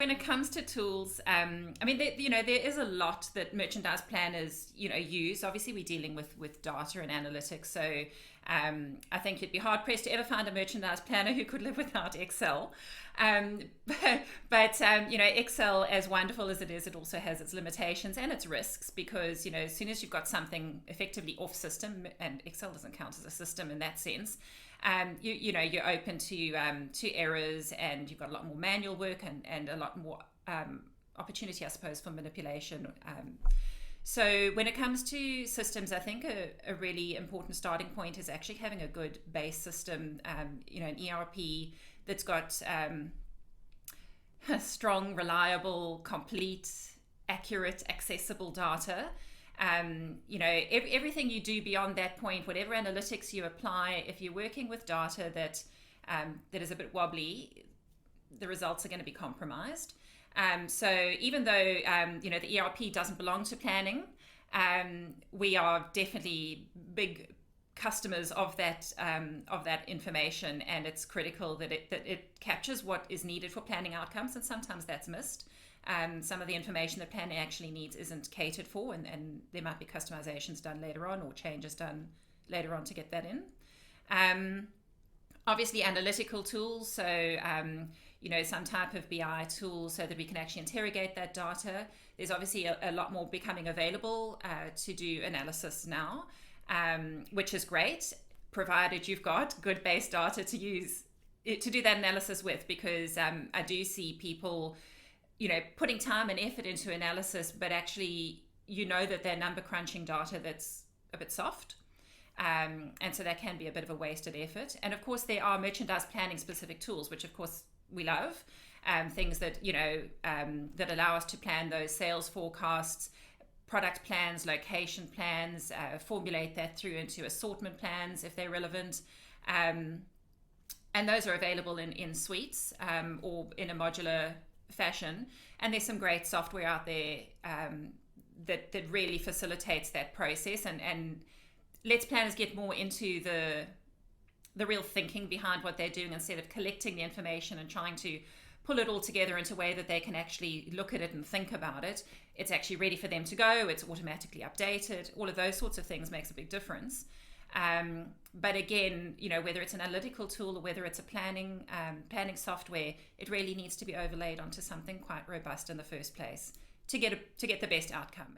When it comes to tools, I mean, there is a lot that merchandise planners, use. Obviously, we're dealing with data and analytics, so I think you'd be hard pressed to ever find a merchandise planner who could live without Excel. Um, but Excel, as wonderful as it is, it also has its limitations and its risks because as soon as you've got something effectively off system, and Excel doesn't count as a system in that sense, you're open to errors, and you've got a lot more manual work and a lot more opportunity, I suppose, for manipulation. So when it comes to systems, I think a really important starting point is actually having a good base system, an ERP that's got strong, reliable, complete, accurate, accessible data. Everything you do beyond that point, whatever analytics you apply, if you're working with data that is a bit wobbly, the results are going to be compromised. So even though the ERP doesn't belong to planning, we are definitely big customers of that information, and it's critical that it captures what is needed for planning outcomes, and sometimes that's missed. Some of the information that planning actually needs isn't catered for, and there might be customizations done later on or changes done later on to get that in. Obviously, analytical tools, so some type of BI tool so that we can actually interrogate that data. There's obviously a lot more becoming available to do analysis now, which is great, provided you've got good base data to use to do that analysis with, because I do see people putting time and effort into analysis, but actually that they're number crunching data that's a bit soft. And so that can be a bit of a wasted effort. And of course, there are merchandise planning specific tools, which of course we love. Things that, that allow us to plan those sales forecasts, product plans, location plans, formulate that through into assortment plans if they're relevant. And those are available in suites or in a modular fashion. And there's some great software out there that really facilitates that process and lets planners get more into the real thinking behind what they're doing, instead of collecting the information and trying to pull it all together into a way that they can actually look at it and think about it. It's actually ready for them to go. It's automatically updated. All of those sorts of things makes a big difference. But again, whether it's an analytical tool or whether it's a planning software, it really needs to be overlaid onto something quite robust in the first place to get the best outcome.